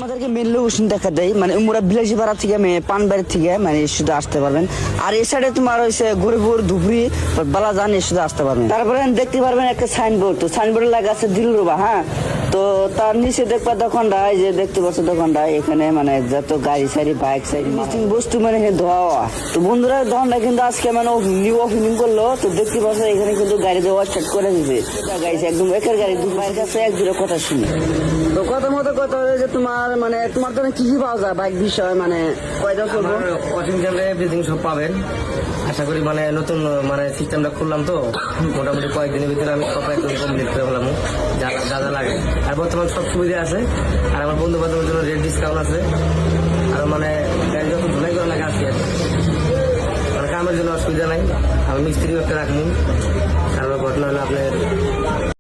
আমাদেরকে main location দেখা দেয়, মানে উমরা বিলাসী পাড়া থেকে পানবাড়ি থেকে মানে শুধু আসতে পারবেন। আর এই সাইডে তোমার হয়েছে গরিপুর ধুবড়ি বালাজান শুধু আসতে পারবেন। তারপরে দেখতে পারবেন একটা সাইনবোর্ড, তো সাইনবোর্ড লাগা আছে দিলরুবা। হ্যাঁ, তো তার নিচে দেখবা দোকানটা, এই যে দেখতে পাচ্ছ দোকানটা, এখানে মানে যত গাড়ি সারি বাইক সারি বস্তু মানে ধোয়া। তো বন্ধুরা দোকানটা কিন্তু আজকে মানে নিউ ওপেনিং করলো, তো দেখতে পাচ্ছ এখানে কিন্তু গাড়ি দেওয়া স্টার্ট করে দিবে। গাড়ি একদম একের গাড়ি দু বাইক আছে, এক দূরে কথা শুনি। তো কথা মতো কথা হলো যে তোমার মানে তোমার তো কি কি পাওয়া যায় বাইক বিষয়, মানে কয়টা করবো অরিজিনালে এভরিথিং সব পাবেন আশা করি। মানে নতুন মানে সিস্টেমটা খুললাম তো মোটামুটি কয়েকদিনের ভিতরে আমি সব একদম কমপ্লিট করে ফেলাম যা যা লাগে। আর বর্তমান সব সুবিধা আছে, আর আমার বন্ধু বান্ধবের জন্য রেট ডিসকাউন্ট আছে। আর মানে গাড়ি যখন ধুলাই করা লাগে আসি আর মানে কামের জন্য অসুবিধা নাই। আমি মিস্ত্রি একটা রাখবো। তারপর ঘটনা হলো আপনার